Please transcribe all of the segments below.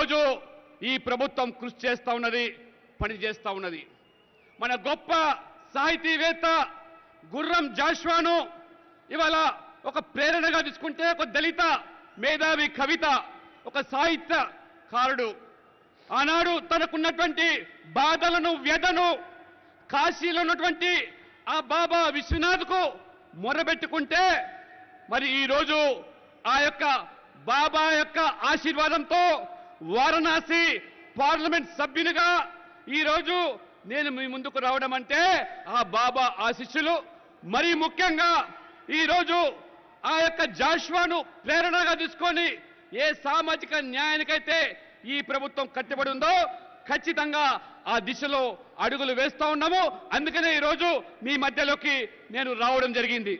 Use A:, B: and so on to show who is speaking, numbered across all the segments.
A: ఈరోజు ఈ ప్రభుత్వం కృషి చేస్తూ ఉన్నది, పని చేస్తూ ఉన్నది. మన గొప్ప సాహితీవేత్త గుర్రం జాషువాను ఇవాళ ఒక ప్రేరణగా తీసుకుంటే, ఒక దళిత మేధావి కవిత, ఒక సాహిత్యకారుడు ఆనాడు తనకున్నటువంటి బాధలను, వ్యధను కాశీలో ఉన్నటువంటి ఆ బాబా విశ్వనాథ్కు మొరబెట్టుకుంటే, మరి ఈరోజు ఆ యొక్క బాబా యొక్క ఆశీర్వాదంతో వారణాసి పార్లమెంట్ సభ్యునిగా ఈరోజు నేను మీ ముందుకు రావడం అంటే ఆ బాబా ఆశీస్సులు. మరీ ముఖ్యంగా ఈరోజు ఆ యొక్క జాషువాను ప్రేరణగా తీసుకొని ఏ సామాజిక న్యాయానికైతే ఈ ప్రభుత్వం కట్టుబడి ఉందో ఖచ్చితంగా ఆ దిశలో అడుగులు వేస్తూ ఉన్నాము. అందుకనే ఈరోజు మీ మధ్యలోకి నేను రావడం జరిగింది.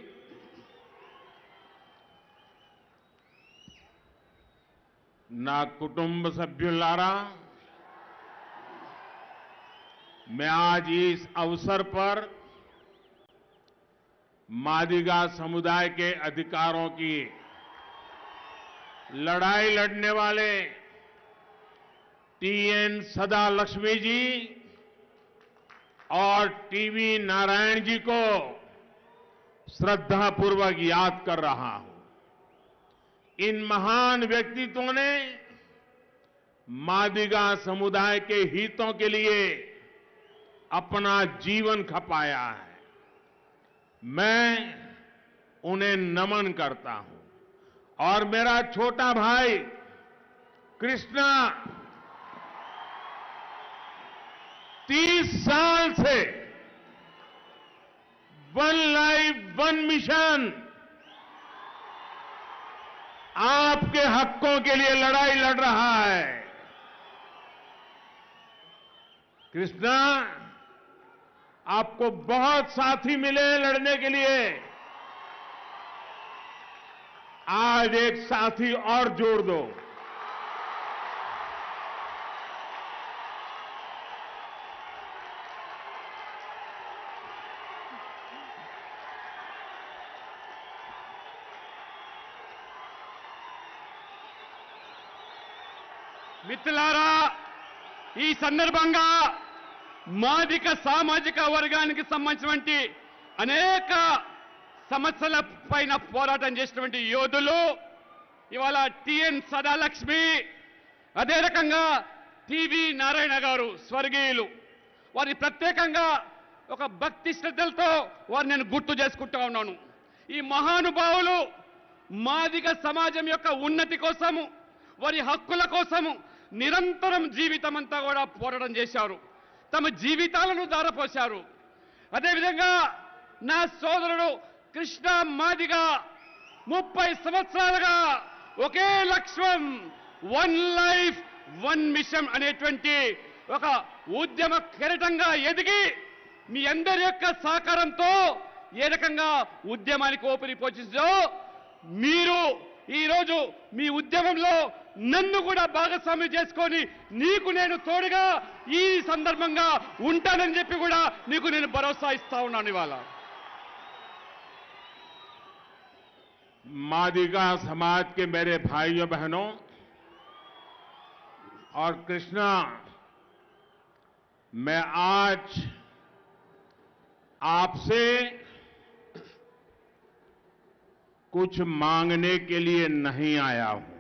B: నా కుటుంబ సభ్యులారా, मैं आज इस अवसर पर मादिगा समुदाय के अधिकारों की लड़ाई लड़ने वाले टीएन सदा लक्ष्मी जी और टीवी नारायण जी को श्रद्धापूर्वक याद कर रहा हूं। इन महान व्यक्तित्वों ने मादिगा समुदाय के हितों के लिए अपना जीवन खपाया है। मैं उन्हें नमन करता हूं। और मेरा छोटा भाई कृष्णा 30 साल से वन लाइफ वन मिशन आपके हकों के लिए लड़ाई लड़ रहा है। कृष्णा, आपको बहुत साथी मिले हैं लड़ने के लिए। आज एक साथी और जोड़ दो।
A: మిత్రులారా, ఈ సందర్భంగా మాదిక సామాజిక వర్గానికి సంబంధించినటువంటి అనేక సమస్యల పైన పోరాటం చేసినటువంటి యోధులు ఇవాళ టిఎన్ సదాలక్ష్మి, అదే రకంగా టీవీ నారాయణ గారు స్వర్గీయులు, వారి ప్రత్యేకంగా ఒక భక్తి శ్రద్ధలతో వారిని నేను గుర్తు చేసుకుంటా ఉన్నాను. ఈ మహానుభావులు మాదిగ సమాజం యొక్క ఉన్నతి కోసము, వారి హక్కుల కోసము నిరంతరం జీవితం అంతా కూడా పోరాటం చేశారు. తమ జీవితాలను ధారపోశారు. అదేవిధంగా నా సోదరుడు కృష్ణ మాదిగ 30 సంవత్సరాలుగా ఒకే లక్ష్యం, వన్ లైఫ్ వన్ మిషన్ అనేటువంటి ఒక ఉద్యమ కెరటంగా ఎదిగి మీ అందరి యొక్క సహకారంతో ఏ రకంగా ఉద్యమానికి ఊపిరి పోషించో మీరు ఈరోజు మీ ఉద్యమంలో నన్ను కూడా భాగస్వామ్యం చేసుకొని నీకు నేను తోడుగా ఈ సందర్భంగా ఉంటానని చెప్పి కూడా నీకు నేను భరోసా ఇస్తా ఉన్నాను. ఇవాళ
B: मादिगा समाज के मेरे भाइयों बहनों और कृष्णा, मैं आज आपसे कुछ मांगने के लिए नहीं आया हूं।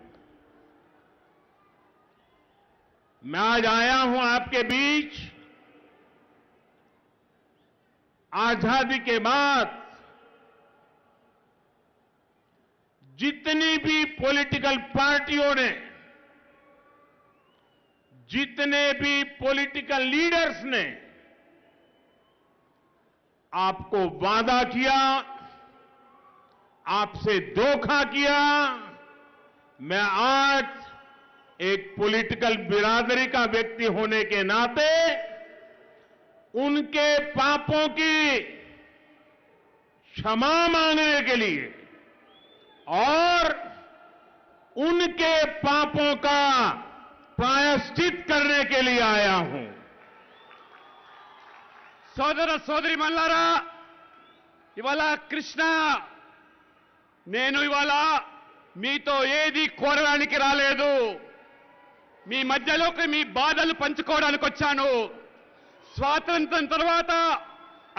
B: मैं आज आया हूं आपके बीच आजादी के बाद जितनी भी पॉलिटिकल पार्टियों ने, जितने भी पॉलिटिकल लीडर्स ने आपको वादा किया, आपसे धोखा किया, मैं आज एक पॉलिटिकल बिरादरी का व्यक्ति होने के नाते उनके पापों की क्षमा मांगने के लिए और उनके पापों का प्रायश्चित करने के लिए आया हूं।
A: సోదర సోదరి మల్లారా, ఇవాళ కృష్ణ నేను ఇవాళ మీతో ఏది కోరడానికి రాలేదు. మీ మధ్యలోకి మీ బాధలు పంచుకోవడానికి వచ్చాను. స్వాతంత్రం తర్వాత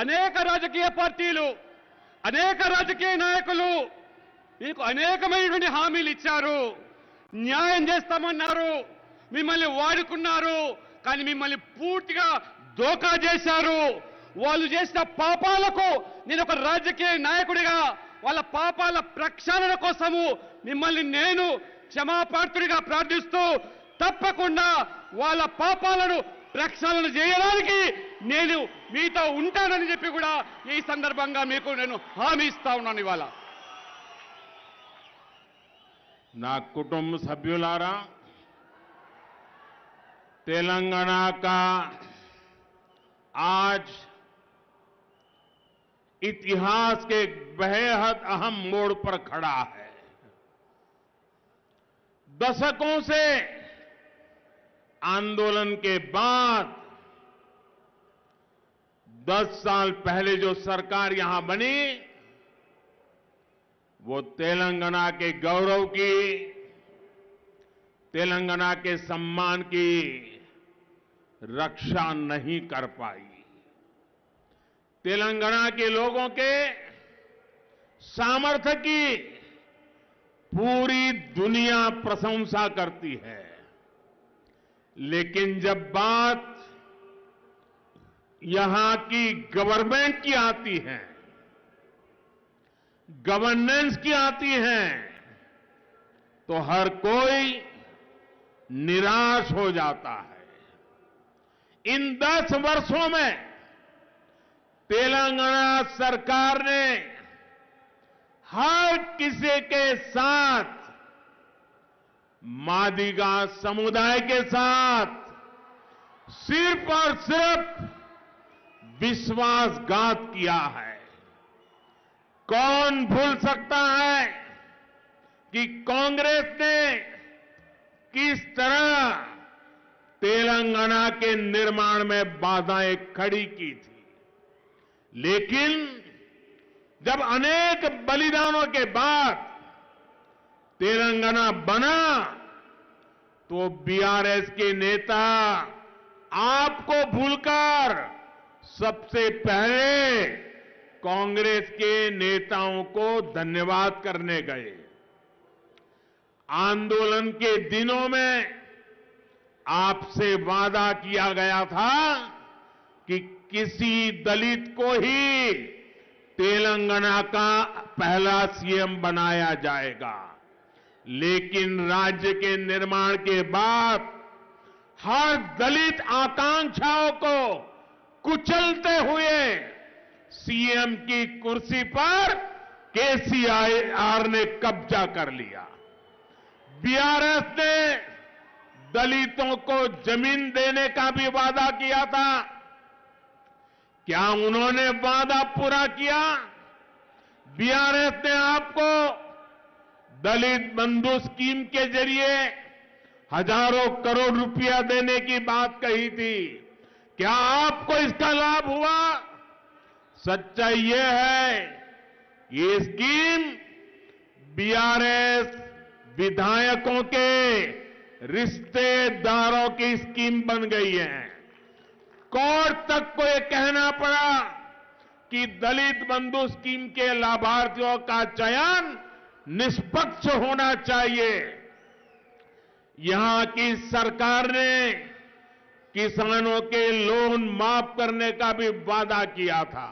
A: అనేక రాజకీయ పార్టీలు, అనేక రాజకీయ నాయకులు మీకు అనేకమైనటువంటి హామీలు ఇచ్చారు. న్యాయం చేస్తామన్నారు, మిమ్మల్ని వాడుకున్నారు, కానీ మిమ్మల్ని పూర్తిగా దోకా చేశారు. వాళ్ళు చేసిన పాపాలకు నేను ఒక రాజకీయ నాయకుడిగా వాళ్ళ పాపాల ప్రక్షాళన కోసము మిమ్మల్ని నేను క్షమాపాత్రుడిగా ప్రార్థిస్తూ తప్పకుండా వాళ్ళ పాపాలను ప్రక్షాళన చేయడానికి నేను మీతో ఉంటానని చెప్పి కూడా ఈ సందర్భంగా మీకు నేను హామీ ఇస్తా ఉన్నాను. ఇవాళ
B: నా కుటుంబ సభ్యులారా, तेलंगाना का आज इतिहास के एक बेहद अहम मोड़ पर खड़ा है। दशकों से आंदोलन के बाद 10 साल पहले जो सरकार यहां बनी, वो तेलंगाना के गौरव की, तेलंगाना के सम्मान की रक्षा नहीं कर पाई। तेलंगाना के लोगों के सामर्थ्य की पूरी दुनिया प्रशंसा करती है, लेकिन जब बात यहां की गवर्नमेंट की आती है, गवर्नेंस की आती है, तो हर कोई निराश हो जाता है। इन 10 वर्षों में तेलंगाना सरकार ने हर किसी के साथ, मादिगा समुदाय के साथ सिर्फ और सिर्फ विश्वासघात किया है। कौन भूल सकता है कि कांग्रेस ने किस तरह तेलंगाना के निर्माण में बाधाएं खड़ी की थी, लेकिन जब अनेक बलिदानों के बाद तेलंगाना बना, तो बीआरएस के नेता आपको भूलकर सबसे पहले कांग्रेस के नेताओं को धन्यवाद करने गए। आंदोलन के दिनों में आपसे वादा किया गया था कि किसी दलित को ही तेलंगाना का पहला सीएम बनाया जाएगा, लेकिन राज्य के निर्माण के बाद हर दलित आकांक्षाओं को कुचलते हुए सीएम की कुर्सी पर केसीआर ने कब्जा कर लिया। बीआरएस ने दलितों को जमीन देने का भी वादा किया था। क्या उन्होंने वादा पूरा किया? बीआरएस ने आपको दलित बंधु स्कीम के जरिए हजारों करोड़ रुपया देने की बात कही थी। क्या आपको इसका लाभ हुआ? सच्चाई यह है, ये स्कीम बीआरएस विधायकों के रिश्तेदारों की स्कीम बन गई है। कोर्ट तक को यह कहना पड़ा कि दलित बंधु स्कीम के लाभार्थियों का चयन निष्पक्ष होना चाहिए। यहां की सरकार ने किसानों के लोन माफ करने का भी वादा किया था,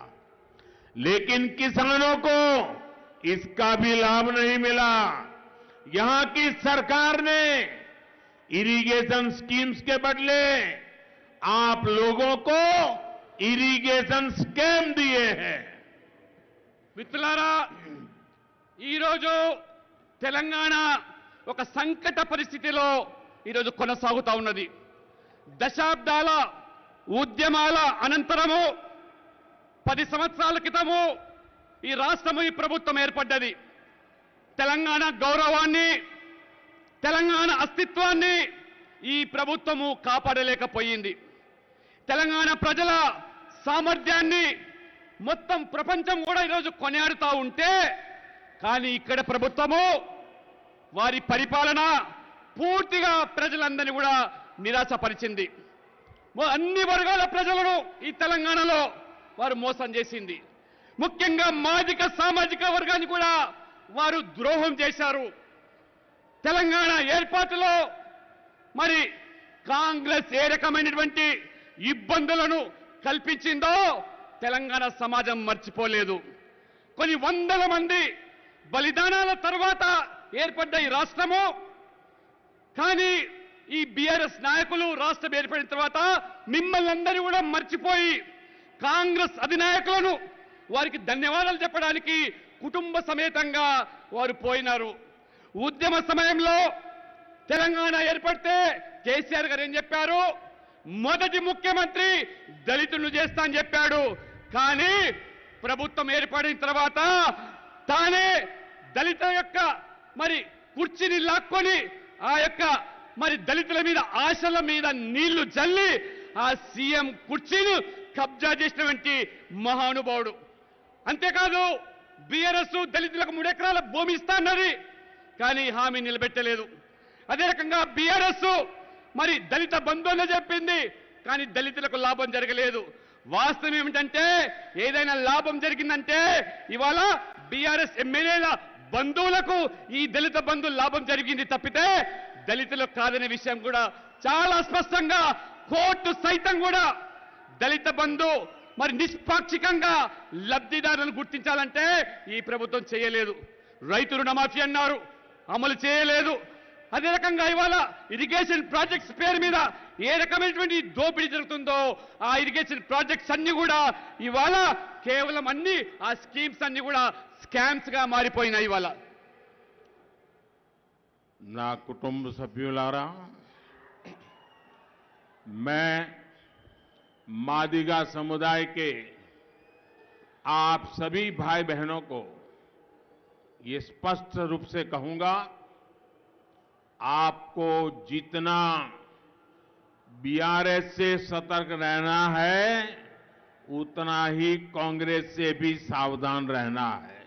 B: लेकिन किसानों को इसका भी लाभ नहीं मिला। यहां की सरकार ने इरिगेशन स्कीम्स के बदले आप लोगों को इरिगेशन स्कीम दिए हैं।
A: మిత్రులారా, ఈరోజు తెలంగాణ ఒక సంకట పరిస్థితిలో ఈరోజు కొనసాగుతా ఉన్నది. దశాబ్దాల ఉద్యమాల అనంతరము 10 సంవత్సరాల క్రితము ఈ రాష్ట్రము, ఈ ప్రభుత్వం ఏర్పడ్డది. తెలంగాణ గౌరవాన్ని, తెలంగాణ అస్తిత్వాన్ని ఈ ప్రభుత్వము కాపాడలేకపోయింది. తెలంగాణ ప్రజల సామర్థ్యాన్ని మొత్తం ప్రపంచం కూడా ఈరోజు కొనియాడుతూ ఉంటే, కానీ ఇక్కడ ప్రభుత్వము వారి పరిపాలన పూర్తిగా ప్రజలందరినీ కూడా నిరాశపరిచింది. అన్ని వర్గాల ప్రజలను ఈ తెలంగాణలో వారు మోసం చేసింది. ముఖ్యంగా మాదిక సామాజిక వర్గాన్ని కూడా వారు ద్రోహం చేశారు. తెలంగాణ ఏర్పాటులో మరి కాంగ్రెస్ ఏ రకమైనటువంటి ఇబ్బందులను కల్పించిందో తెలంగాణ సమాజం మర్చిపోలేదు. కొన్ని వందల మంది బలిదానాల తర్వాత ఏర్పడ్డ ఈ రాష్ట్రము, కానీ ఈ బీఆర్ఎస్ నాయకులు రాష్ట్రం ఏర్పడిన తర్వాత మిమ్మల్ని అందరూ కూడా మర్చిపోయి కాంగ్రెస్ అధినాయకులను వారికి ధన్యవాదాలు చెప్పడానికి కుటుంబ సమేతంగా వారు పోయినారు. ఉద్యమ సమయంలో తెలంగాణ ఏర్పడితే కేసీఆర్ గారు ఏం చెప్పారు? మొదటి ముఖ్యమంత్రి దళితులను చేస్తా అని చెప్పాడు. కానీ ప్రభుత్వం ఏర్పడిన తర్వాత తానే దళితుల యొక్క మరి కుర్చీని లాక్కొని ఆ యొక్క మరి దళితుల మీద ఆశల మీద నీళ్లు జల్లి ఆ సీఎం కుర్చీని కబ్జా చేసినటువంటి మహానుభావుడు. అంతేకాదు బీఆర్ఎస్ దళితులకు 3 ఎకరాల భూమి ఇస్తా అన్నది, కానీ హామీ నిలబెట్టలేదు. అదే రకంగా బీఆర్ఎస్ మరి దళిత బంధు అని చెప్పింది, కానీ దళితులకు లాభం జరగలేదు. వాస్తవం ఏమిటంటే ఏదైనా లాభం జరిగిందంటే ఇవాళ బీఆర్ఎస్ ఎమ్మెల్యేల బంధువులకు ఈ దళిత బంధు లాభం జరిగింది తప్పితే దళితులకు కాదనే విషయం కూడా చాలా స్పష్టంగా కోర్టు సైతం కూడా దళిత బంధు మరి నిష్పాక్షికంగా లబ్ధిదారులను గుర్తించాలంటే ఈ ప్రభుత్వం చేయలేదు. రైతు రుణమాఫీ అన్నారు, అమలు చేయలేదు. అదే రకంగా ఇవాళ ఇరిగేషన్ ప్రాజెక్ట్స్ పేరు మీద ఏ రకమైనటువంటి దోపిడీ జరుగుతుందో ఆ ఇరిగేషన్ ప్రాజెక్ట్స్ అన్ని కూడా ఇవాళ కేవలం అన్ని ఆ స్కీమ్స్ అన్ని కూడా స్కామ్స్ గా మారిపోయినాయి. ఇవాళ
B: నా కుటుంబ సభ్యులారా, मैं मादिगा समुदाय के आप सभी भाई बहनों को ये स्पष्ट रूप से कहूंगा, आपको जितना बीआरएस से सतर्क रहना है उतना ही कांग्रेस से भी सावधान रहना है।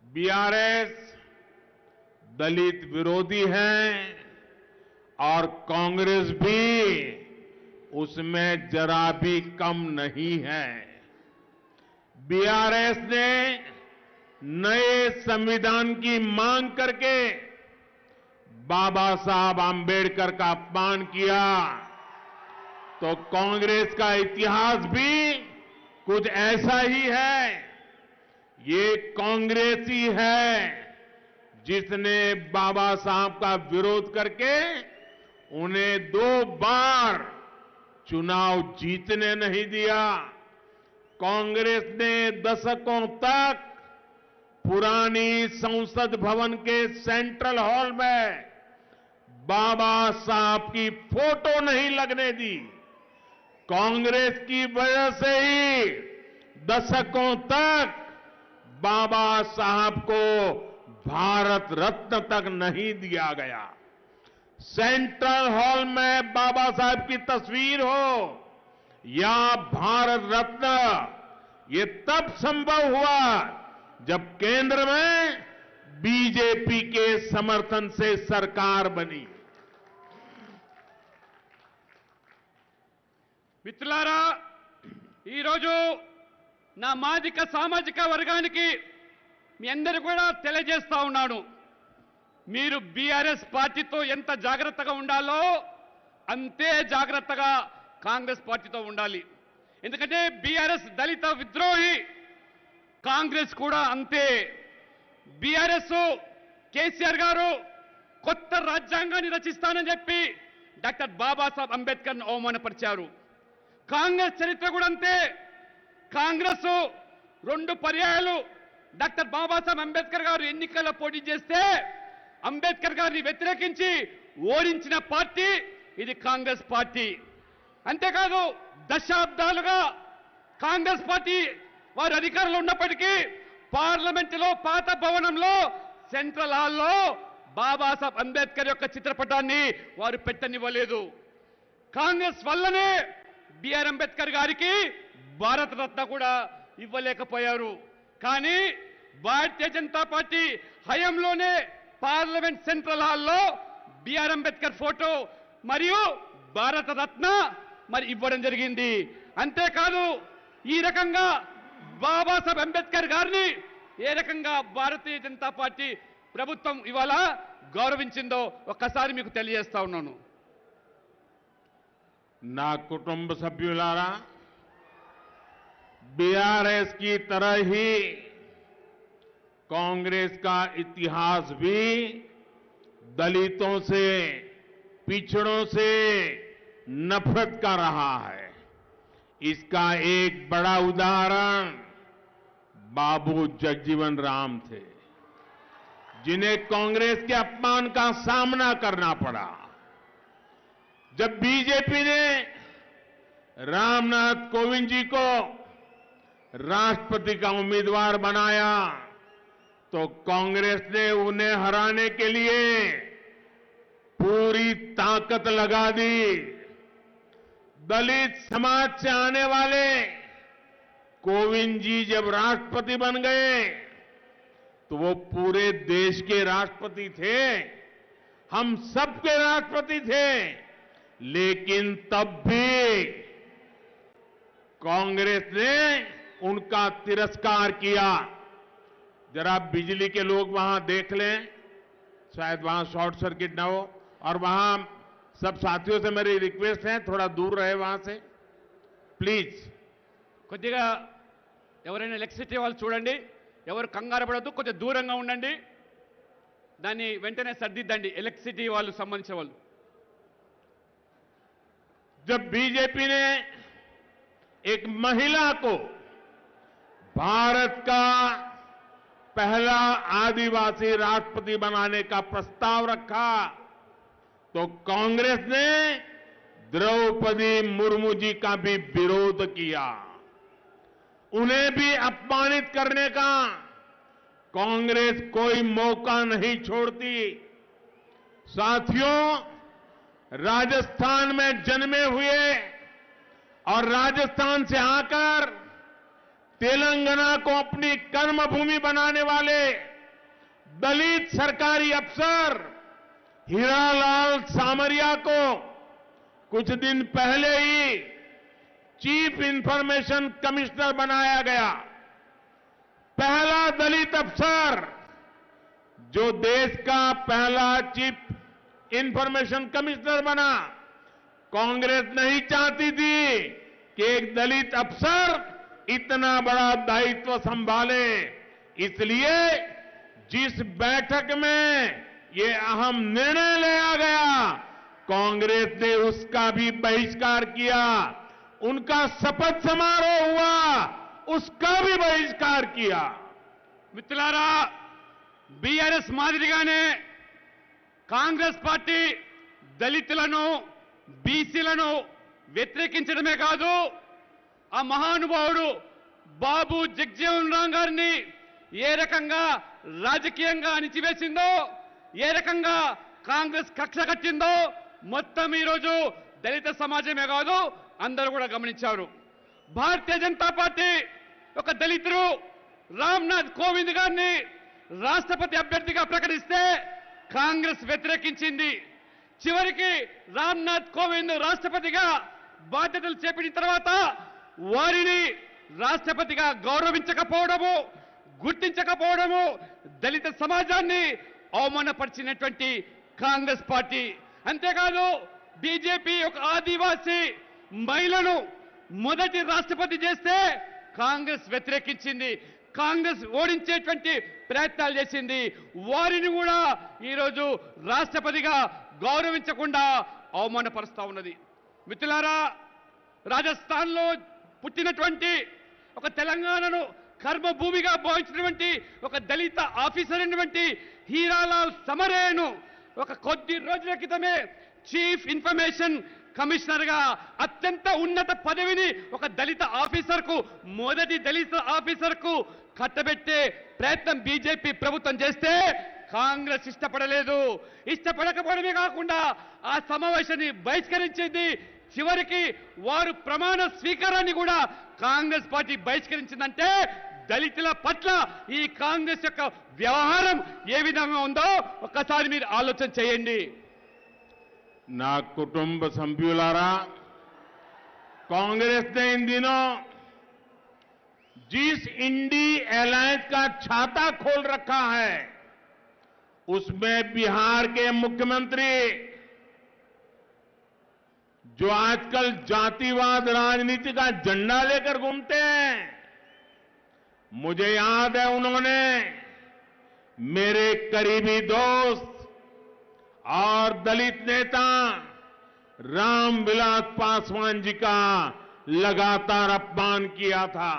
B: बीआरएस दलित विरोधी है और कांग्रेस भी उसमें जरा भी कम नहीं है। बीआरएस ने नए संविधान की मांग करके बाबा साहब आंबेडकर का अपमान किया, तो कांग्रेस का इतिहास भी कुछ ऐसा ही है। ये कांग्रेस ही है जिसने बाबा साहब का विरोध करके उन्हें 2 बार चुनाव जीतने नहीं दिया। कांग्रेस ने दशकों तक पुरानी संसद भवन के सेंट्रल हॉल में बाबा साहब की फोटो नहीं लगने दी। कांग्रेस की वजह से ही दशकों तक बाबा साहब को भारत रत्न तक नहीं दिया गया। सेंट्रल हॉल में बाबा साहब की तस्वीर हो या भारत रत्न, ये तब संभव हुआ जब केंद्र में बीजेपी के समर्थन से सरकार बनी।
A: మిత్రులారా, ఈరోజు నా మాదిక సామాజిక వర్గానికి మీ అందరూ కూడా తెలియజేస్తా ఉన్నాను, మీరు బీఆర్ఎస్ పార్టీతో ఎంత జాగ్రత్తగా ఉండాలో అంతే జాగ్రత్తగా కాంగ్రెస్ పార్టీతో ఉండాలి. ఎందుకంటే బీఆర్ఎస్ దళిత విద్రోహి, కాంగ్రెస్ కూడా అంతే. బీఆర్ఎస్ కేసీఆర్ గారు కొత్త రాజ్యాంగాన్ని రచిస్తానని చెప్పి డాక్టర్ బాబాసాహెబ్ అంబేద్కర్ను అవమానపరిచారు. కాంగ్రెస్ చరిత్ర కూడా అంతే. కాంగ్రెస్ 2 పర్యాయాలు డాక్టర్ బాబాసాహెబ్ అంబేద్కర్ గారు ఎన్నికల్లో పోటీ చేస్తే అంబేద్కర్ గారిని వ్యతిరేకించి ఓడించిన పార్టీ ఇది కాంగ్రెస్ పార్టీ. అంతేకాదు దశాబ్దాలుగా కాంగ్రెస్ పార్టీ వారు అధికారంలో ఉన్నప్పటికీ పార్లమెంటులో పాత భవనంలో సెంట్రల్ హాల్లో బాబాసాహెబ్ అంబేద్కర్ యొక్క చిత్రపటాన్ని వారు పెట్టనివ్వలేదు. కాంగ్రెస్ వల్లనే బిఆర్ అంబేద్కర్ గారికి భారత రత్న కూడా ఇవ్వలేకపోయారు. కానీ భారతీయ జనతా పార్టీ హయాంలోనే పార్లమెంట్ సెంట్రల్ హాల్లో బిఆర్ అంబేద్కర్ ఫోటో మరియు భారత రత్న మరి ఇవ్వడం జరిగింది. అంతేకాదు ఈ రకంగా బాబాసాహెబ్ అంబేద్కర్ గారిని ఏ రకంగా భారతీయ జనతా పార్టీ ప్రభుత్వం ఇవాళ గౌరవించిందో ఒక్కసారి మీకు తెలియజేస్తా ఉన్నాను.
B: ना कुटुंब सभ्युलारा बीआरएस की तरह ही कांग्रेस का इतिहास भी दलितों से, पिछड़ों से नफरत का रहा है. इसका एक बड़ा उदाहरण बाबू जगजीवन राम थे, जिन्हें कांग्रेस के अपमान का सामना करना पड़ा. जब बीजेपी ने रामनाथ कोविंद जी को राष्ट्रपति का उम्मीदवार बनाया तो कांग्रेस ने उन्हें हराने के लिए पूरी ताकत लगा दी. दलित समाज से आने वाले कोविंद जी जब राष्ट्रपति बन गए तो वो पूरे देश के राष्ट्रपति थे, हम सबके राष्ट्रपति थे. लेकिन तब भी कांग्रेस ने उनका तिरस्कार किया. जरा बिजली के लोग वहां देख लें, शायद वहां शॉर्ट सर्किट ना हो. और वहां सब साथियों से मेरी रिक्वेस्ट है, थोड़ा दूर रहे वहां से ప్లీజ్.
A: కొద్దిగా ఎవరైనా ఎలక్ట్రిసిటీ వాళ్ళు చూడండి, ఎవరు కంగారు పడద్దు, కొద్దిగా దూరంగా ఉండండి, దాన్ని వెంటనే సర్దిద్దండి ఎలక్ట్రిసిటీ వాళ్ళు సంబంధించిన వాళ్ళు.
B: जब बीजेपी ने एक महिला को भारत का पहला आदिवासी राष्ट्रपति बनाने का प्रस्ताव रखा तो कांग्रेस ने द्रौपदी मुर्मू जी का भी विरोध किया. उन्हें भी अपमानित करने का कांग्रेस कोई मौका नहीं छोड़ती. साथियों, राजस्थान में जन्मे हुए और राजस्थान से आकर तेलंगाना को अपनी कर्मभूमि बनाने वाले दलित सरकारी अफसर हीरालाल सामरिया को कुछ दिन पहले ही चीफ इंफॉर्मेशन कमिश्नर बनाया गया. पहला दलित अफसर जो देश का पहला चीफ इंफॉर्मेशन कमिश्नर बना. कांग्रेस नहीं चाहती थी कि एक दलित अफसर इतना बड़ा दायित्व संभाले. इसलिए जिस बैठक में ये अहम निर्णय लिया गया, कांग्रेस ने उसका भी बहिष्कार किया. उनका शपथ समारोह हुआ, उसका भी बहिष्कार किया.
A: మిత్రులారా, బీఆర్ఎస్ మాదిరిగానే కాంగ్రెస్ పార్టీ దళితులను, బీసీలను వ్యతిరేకించడమే కాదు, ఆ మహానుభావుడు బాబు జగజీవన్ రామ్ గారిని ఏ రకంగా రాజకీయంగా అణిచివేసిందో, ఏ రకంగా కాంగ్రెస్ కక్ష కట్టిందో మొత్తం ఈరోజు దళిత సమాజమే కాదు అందరూ కూడా గమనించారు. భారతీయ జనతా పార్టీ ఒక దళితుడు రామ్నాథ్ కోవింద్ గారిని రాష్ట్రపతి అభ్యర్థిగా ప్రకటిస్తే కాంగ్రెస్ వ్యతిరేకించింది. చివరికి రామ్నాథ్ కోవింద్ రాష్ట్రపతిగా బాధ్యతలు చేపట్టిన తర్వాత వారిని రాష్ట్రపతిగా గౌరవించకపోవడము, గుర్తించకపోవడము దళిత సమాజాన్ని అవమానపరిచినటువంటి కాంగ్రెస్ పార్టీ. అంతేకాదు బీజేపీ ఒక ఆదివాసీ మహిళను మొదటి రాష్ట్రపతి చేస్తే కాంగ్రెస్ వ్యతిరేకించింది. కాంగ్రెస్ ఓడించేటువంటి ప్రయత్నాలు చేసింది. వారిని కూడా ఈరోజు రాష్ట్రపతిగా గౌరవించకుండా అవమానపరుస్తా ఉన్నది. మిత్రులారా, రాజస్థాన్లో పుట్టినటువంటి ఒక తెలంగాణను కర్మభూమిగా భావించినటువంటి ఒక దళిత ఆఫీసర్ అయినటువంటి హీరాలాల్ సమరేను ఒక కొద్ది రోజుల క్రితమే చీఫ్ ఇన్ఫర్మేషన్ కమిషనర్ గా అత్యంత ఉన్నత పదవిని ఒక దళిత ఆఫీసర్ కు, మొదటి దళిత ఆఫీసర్ కు కట్టబెట్టే ప్రయత్నం బీజేపీ ప్రభుత్వం చేస్తే కాంగ్రెస్ ఇష్టపడలేదు. ఇష్టపడకపోవడమే కాకుండా ఆ సమావేశాన్ని బహిష్కరించింది. చివరికి వారు ప్రమాణ స్వీకారాన్ని కూడా కాంగ్రెస్ పార్టీ బహిష్కరించిందంటే దళితుల పట్ల ఈ కాంగ్రెస్ యొక్క వ్యవహారం ఏ విధంగా ఉందో ఒక్కసారి మీరు ఆలోచన చేయండి.
B: ना कुटुंब सभ्युलारा, कांग्रेस ने इन दिनों जिस इंडी अलायंस का छाता खोल रखा है उसमें बिहार के मुख्यमंत्री जो आजकल जातिवाद राजनीति का झंडा लेकर घूमते हैं, मुझे याद है उन्होंने मेरे करीबी दोस्त और दलित नेता रामविलास पासवान जी का लगातार अपमान किया था.